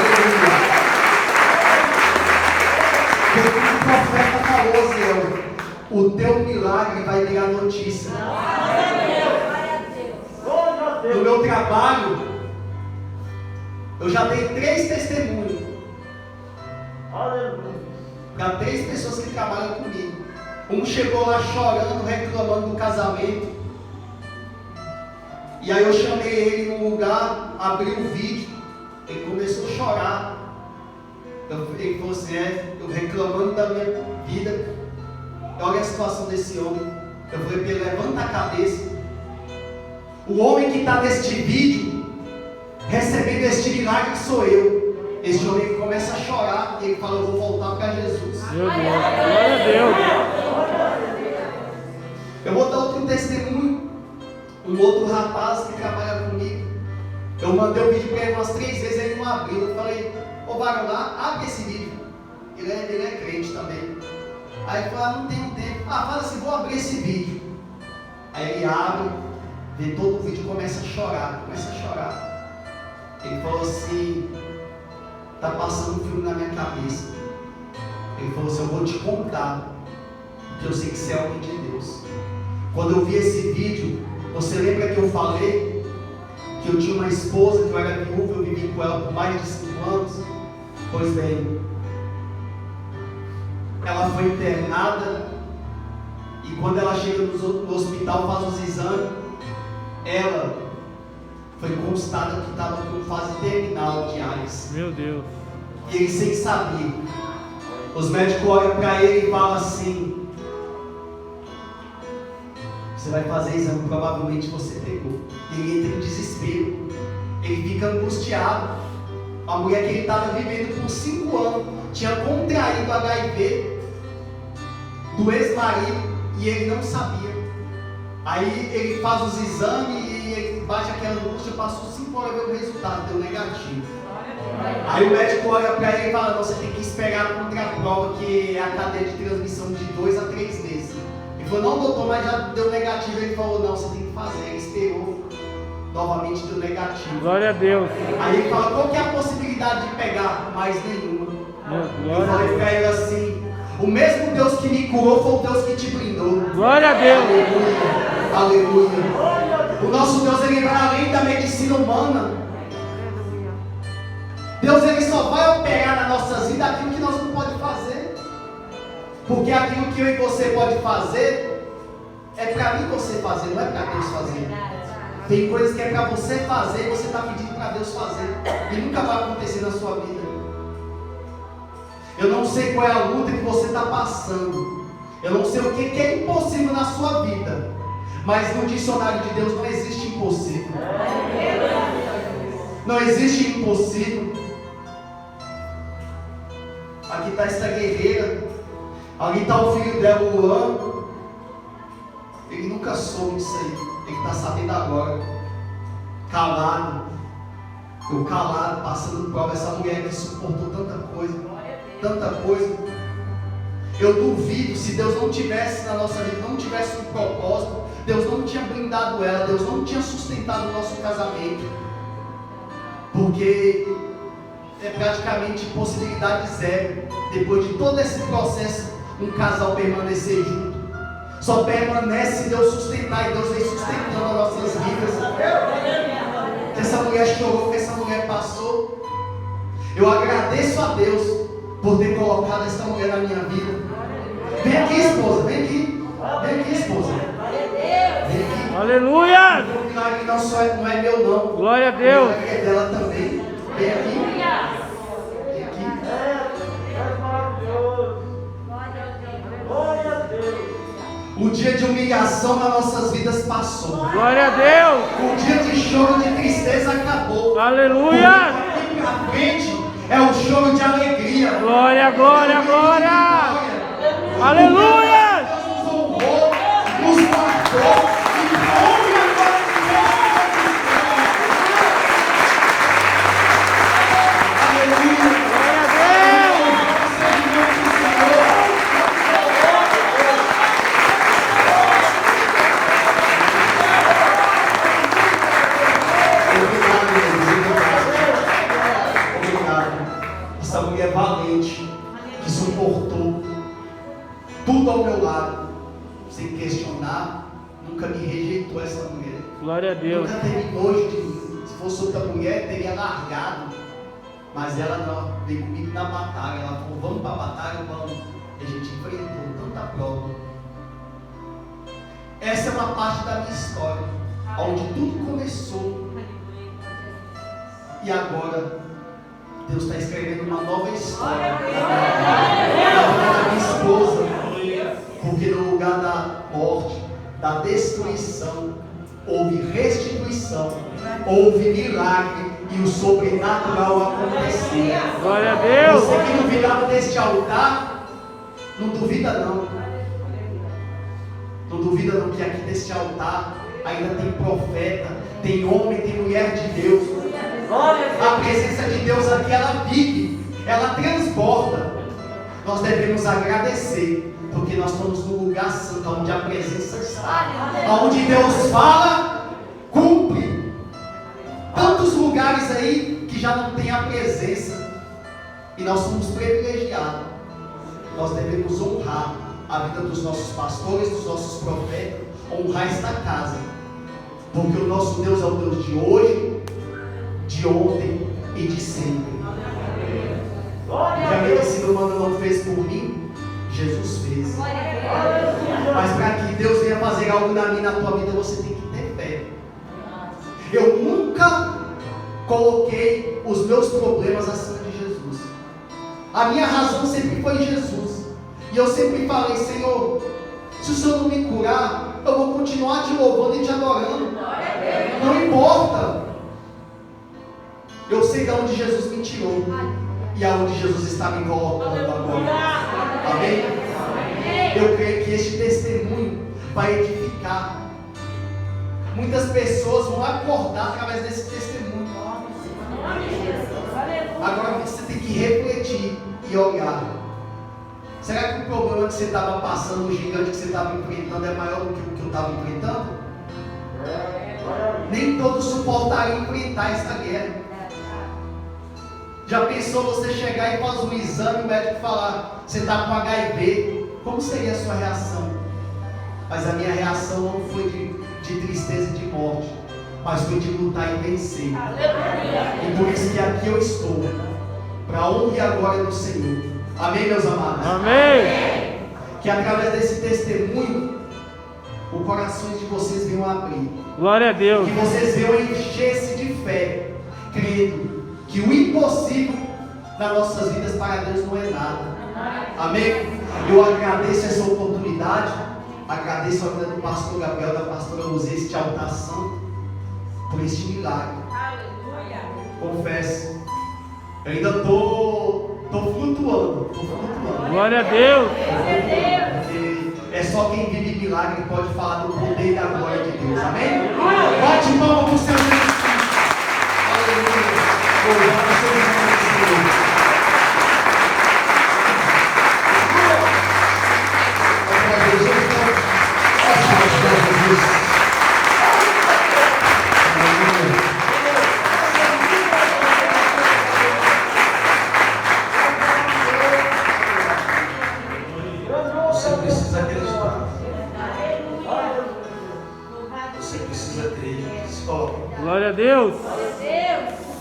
Aleluia! O profeta falou, Senhor, o teu milagre vai virar notícia. No meu trabalho, eu já dei 3 testemunhos para 3 pessoas que trabalham comigo. Um chegou lá chorando, reclamando do casamento. E aí eu chamei ele num lugar, abri o vídeo, ele começou a chorar. Ele falou assim, eu reclamando da minha vida. Olha a situação desse homem. Eu falei para ele, levanta a cabeça. O homem que está neste vídeo, recebendo este milagre, sou eu. Esse homem começa a chorar e ele fala, eu vou voltar para Jesus. Meu Deus, glória a Deus. Eu vou dar outro testemunho. Um outro rapaz que trabalha comigo. Eu mandei o vídeo para ele umas 3 vezes, ele não abriu. Eu falei, ô varão lá, abre esse vídeo. Ele é crente também. Aí ele falou, não tenho tempo. Fala assim, vou abrir esse vídeo. Aí ele abre, vê todo o vídeo e começa a chorar. Ele falou assim, tá passando um filme na minha cabeça. Ele falou assim, eu vou te contar, porque eu sei que você é homem de Deus. Quando eu vi esse vídeo, você lembra que eu falei que eu tinha uma esposa, que eu era viúva, eu vivi com ela por mais de 5 anos? Pois bem, ela foi internada e quando ela chega no hospital, faz os exames, ela foi constada que estava com fase terminal de AIDS. Meu Deus. E ele sem saber. Os médicos olham para ele e falam assim, você vai fazer exame, provavelmente você pegou. E ele entra em desespero. Ele fica angustiado. A mulher que ele estava vivendo por 5 anos tinha contraído HIV do ex-marido e ele não sabia. Aí ele faz os exames e ele bate aquela angústia, passou 5 horas ver o resultado, deu negativo. Aí o médico olha para ele e fala, não, você tem que esperar a contraprova, que é a cadeia de transmissão de 2 a 3 meses. Ele falou, não doutor, mas já deu negativo. Ele falou, não, você tem que fazer. Ele esperou, novamente deu negativo. Glória a Deus. Aí ele fala, qual que é a possibilidade de pegar? Mais nenhuma. Eu Glória a falei Deus. para ele assim, o mesmo Deus que me curou foi o Deus que te brindou. Glória a Deus. Aleluia, aleluia. O nosso Deus, ele vai além da medicina humana. Deus, ele só vai operar nas nossas vidas aquilo que nós não podemos fazer. Porque aquilo que eu e você pode fazer é para mim você fazer, não é para Deus fazer. Tem coisas que é para você fazer e você está pedindo para Deus fazer. E nunca vai acontecer na sua vida. Eu não sei qual é a luta que você está passando. Eu não sei o que é impossível na sua vida. Mas no dicionário de Deus não existe impossível. Não existe impossível. Aqui está essa guerreira. Ali está o filho dela, o Luan. Ele nunca soube disso aí. Ele está sabendo agora. Calado. Eu calado, passando prova. Essa mulher que suportou tanta coisa. Tanta coisa. Eu duvido, se Deus não tivesse na nossa vida, não tivesse um propósito, Deus não tinha blindado ela, Deus não tinha sustentado o nosso casamento. Porque é praticamente possibilidade zero, depois de todo esse processo, um casal permanecer junto. Só permanece se Deus sustentar, e Deus vem sustentando as nossas vidas. Que essa mulher chorou, que essa mulher passou. Eu agradeço a Deus por ter colocado essa mulher na minha vida. Vem aqui, esposa, vem aqui. Vem aqui, esposa. Vem aqui. Aleluia! O milagre não é meu, não. Glória a Deus. O milagre é dela também. Vem aqui. Vem aqui. O dia de humilhação nas nossas vidas passou. Glória a Deus. O dia de choro, de tristeza acabou. Aleluia. Daqui pra frente é o choro de alegria. Glória, glória, glória. Aleluia. Deus nos honrou, nos guardou e ouve agora aleluia. Glória a Deus. Obrigado. Essa mulher valente que suportou tudo ao meu lado, sem questionar, nunca me rejeitou essa mulher. Glória a Deus. Nunca teve nojo de mim. Se fosse outra mulher, teria largado. Mas ela não, veio comigo na batalha. Ela falou, vamos para a batalha, vamos. E a gente enfrentou tanta prova. Essa é uma parte da minha história, onde tudo começou. E agora, Deus está escrevendo uma nova história na vida da minha esposa. Porque no lugar da morte, da destruição, houve restituição, houve milagre e o sobrenatural aconteceu. Glória a Deus. Você que duvidava deste altar, não duvida não. Não duvida não que aqui neste altar ainda tem profeta, tem homem, tem mulher de Deus. A presença de Deus aqui, ela vive, ela transborda. Nós devemos agradecer, porque nós estamos no lugar santo, onde a presença está, onde Deus fala, cumpre. Tantos lugares aí que já não tem a presença, e nós somos privilegiados. Nós devemos honrar a vida dos nossos pastores, dos nossos profetas, honrar esta casa, porque o nosso Deus é o Deus de hoje, de ontem e de sempre. Já viu que se o humano não fez por mim, Jesus fez. Mas para que Deus venha fazer algo na minha, na tua vida, você tem que ter fé. Eu nunca coloquei os meus problemas acima de Jesus. A minha razão sempre foi Jesus. E eu sempre falei: Senhor, se o Senhor não me curar, eu vou continuar te louvando e te adorando. Não importa. Eu sei de onde Jesus me tirou e aonde Jesus está me colocando agora. Amém? Eu creio que este testemunho vai edificar. Muitas pessoas vão acordar através desse testemunho. Agora você tem que refletir e olhar. Será que o problema que você estava passando, o gigante que você estava enfrentando, é maior do que o que eu estava enfrentando? Nem todos suportariam enfrentar essa guerra. Já pensou você chegar e fazer um exame e o médico falar: você está com HIV? Como seria a sua reação? Mas a minha reação não foi de tristeza e de morte, mas foi de lutar e vencer. E por isso que aqui eu estou, para a honra e a glória do Senhor. Amém, meus amados? Amém. Que através desse testemunho, o coração de vocês venham abrir. Glória a Deus. Que vocês venham encher-se de fé, crendo que o impossível nas nossas vidas para Deus não é nada. Amém? Eu agradeço essa oportunidade, agradeço a vida do pastor Gabriel, da pastora Rosê, este altar santo, por este milagre. Confesso, eu ainda estou flutuando. Glória a Deus. Porque é só quem vive milagre que pode falar do poder e da glória de Deus. Amém? Bate palma para o Senhor. Aleluia. Louvado seja o nome do Senhor. Você precisa acreditar. Você precisa crer. Se coloque. Glória a Deus. Deus.